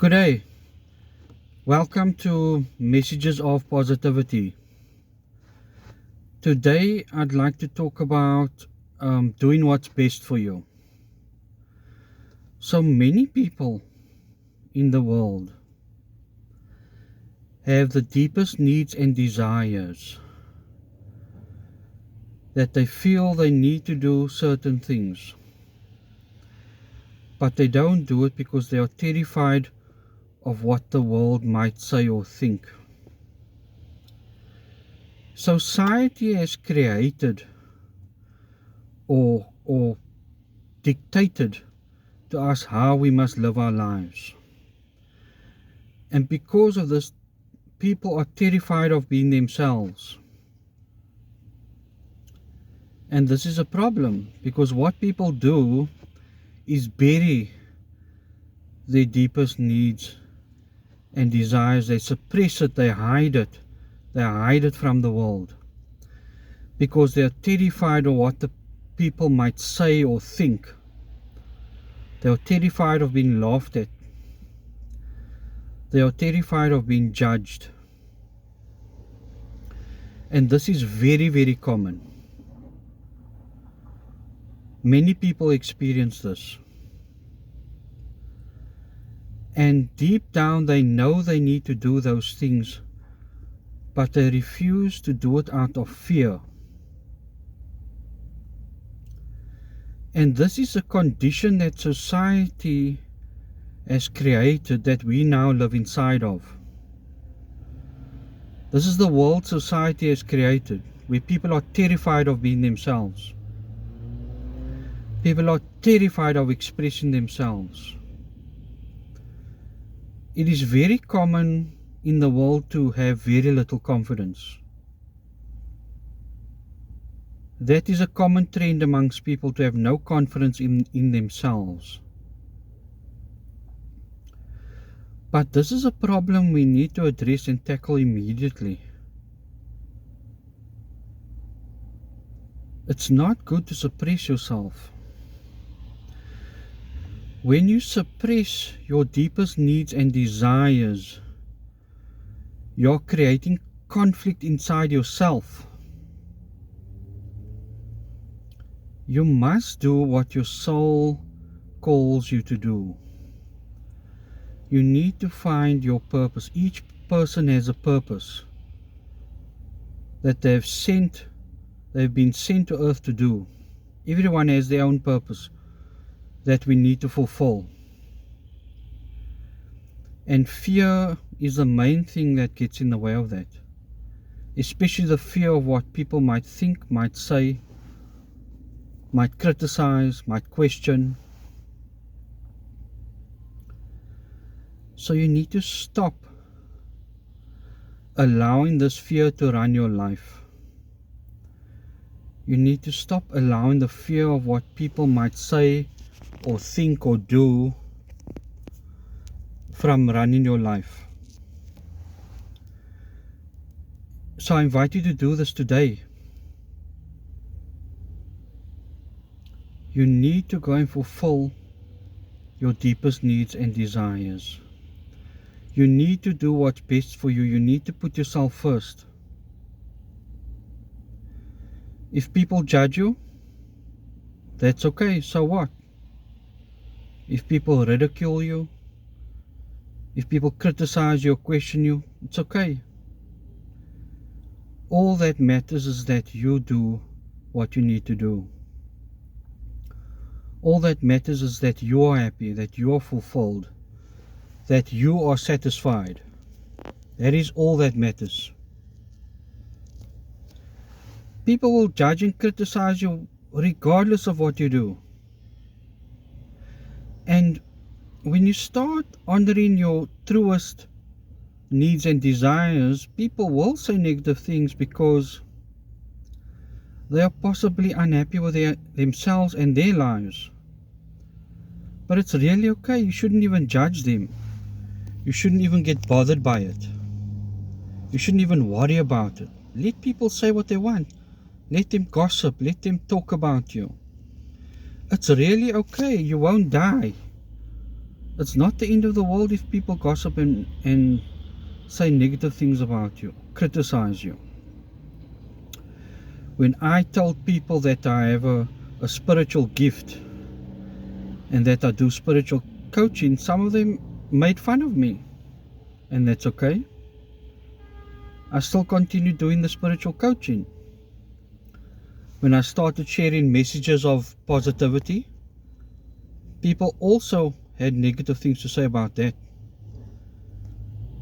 Good day. Welcome to Messages of Positivity. Today I'd like to talk about doing what's best for you. So many people in the world have the deepest needs and desires that they feel they need to do certain things, but they don't do it because they are terrified of what the world might say or think. Society has created or dictated to us how we must live our lives. And because of this, people are terrified of being themselves. And this is a problem, because what people do is bury their deepest needs and desires. They suppress it, they hide it from the world, because they are terrified of what the people might say or think. They are terrified of being laughed at. They are terrified of being judged. And this is very, very common. Many people experience this. And deep down they know they need to do those things, but they refuse to do it out of fear. And this is a condition that society has created, that we now live inside of. This is the world society has created, where people are terrified of being themselves. People are terrified of expressing themselves. It is very common in the world to have very little confidence. That is a common trend amongst people, to have no confidence in themselves. But this is a problem we need to address and tackle immediately. It's not good to suppress yourself. When you suppress your deepest needs and desires, you're creating conflict inside yourself. You must do what your soul calls you to do. You need to find your purpose. Each person has a purpose that they've been sent to earth to do. Everyone has their own purpose that we need to fulfill. And fear is the main thing that gets in the way of that. Especially the fear of what people might think, might say, might criticize, might question. So you need to stop allowing this fear to run your life. You need to stop allowing the fear of what people might say or think or do from running your life. So I invite you to do this today. You need to go and fulfill your deepest needs and desires. You need to do what's best for you. You need to put yourself first. If people judge you, that's okay, so what? If people ridicule you, if people criticize you or question you, it's okay. All that matters is that you do what you need to do. All that matters is that you are happy, that you are fulfilled, that you are satisfied. That is all that matters. People will judge and criticize you regardless of what you do. And when you start honoring your truest needs and desires, people will say negative things because they are possibly unhappy with themselves and their lives. But it's really okay. You shouldn't even judge them. You shouldn't even get bothered by it. You shouldn't even worry about it. Let people say what they want. Let them gossip. Let them talk about you. It's really okay. You won't die. It's not the end of the world if people gossip and say negative things about you, criticize you. When I told people that I have a spiritual gift and that I do spiritual coaching, some of them made fun of me, and that's okay. I still continue doing the spiritual coaching. When I started sharing messages of positivity, people also had negative things to say about that.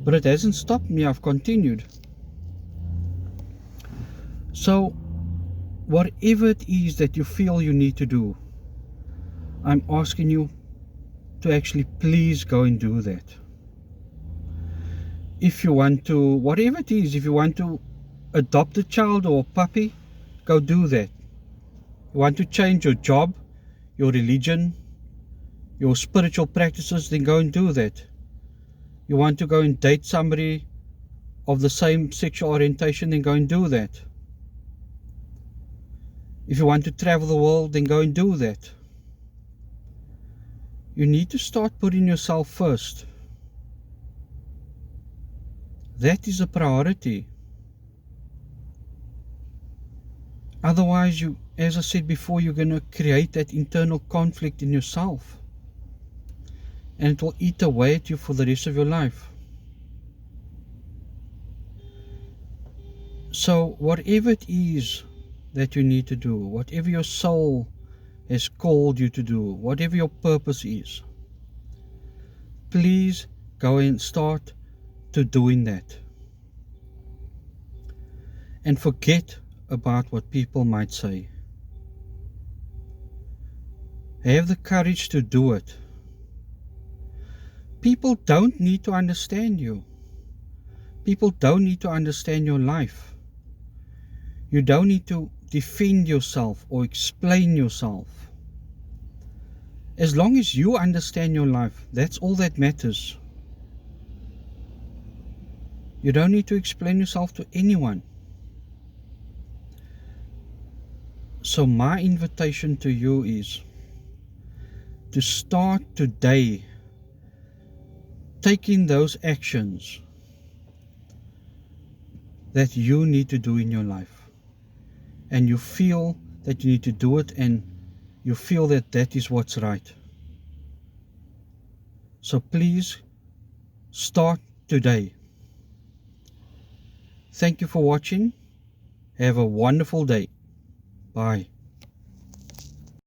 But it hasn't stopped me, I've continued. So, whatever it is that you feel you need to do, I'm asking you to actually please go and do that. If you want to, whatever it is, if you want to adopt a child or a puppy, go do that. You want to change your job, your religion, your spiritual practices, then go and do that. You want to go and date somebody of the same sexual orientation, then go and do that. If you want to travel the world, then go and do that. You need to start putting yourself first. That is a priority. Otherwise, as I said before, you're going to create that internal conflict in yourself. And it will eat away at you for the rest of your life. So whatever it is that you need to do, whatever your soul has called you to do, whatever your purpose is, please go and start to doing that. And forget about what people might say. Have the courage to do it. People don't need to understand you. People don't need to understand your life. You don't need to defend yourself or explain yourself. As long as you understand your life, that's all that matters. You don't need to explain yourself to anyone. So my invitation to you is to start today taking those actions that you need to do in your life, and you feel that you need to do it, and you feel that that is what's right. So please start today. Thank you for watching. Have a wonderful day. Bye.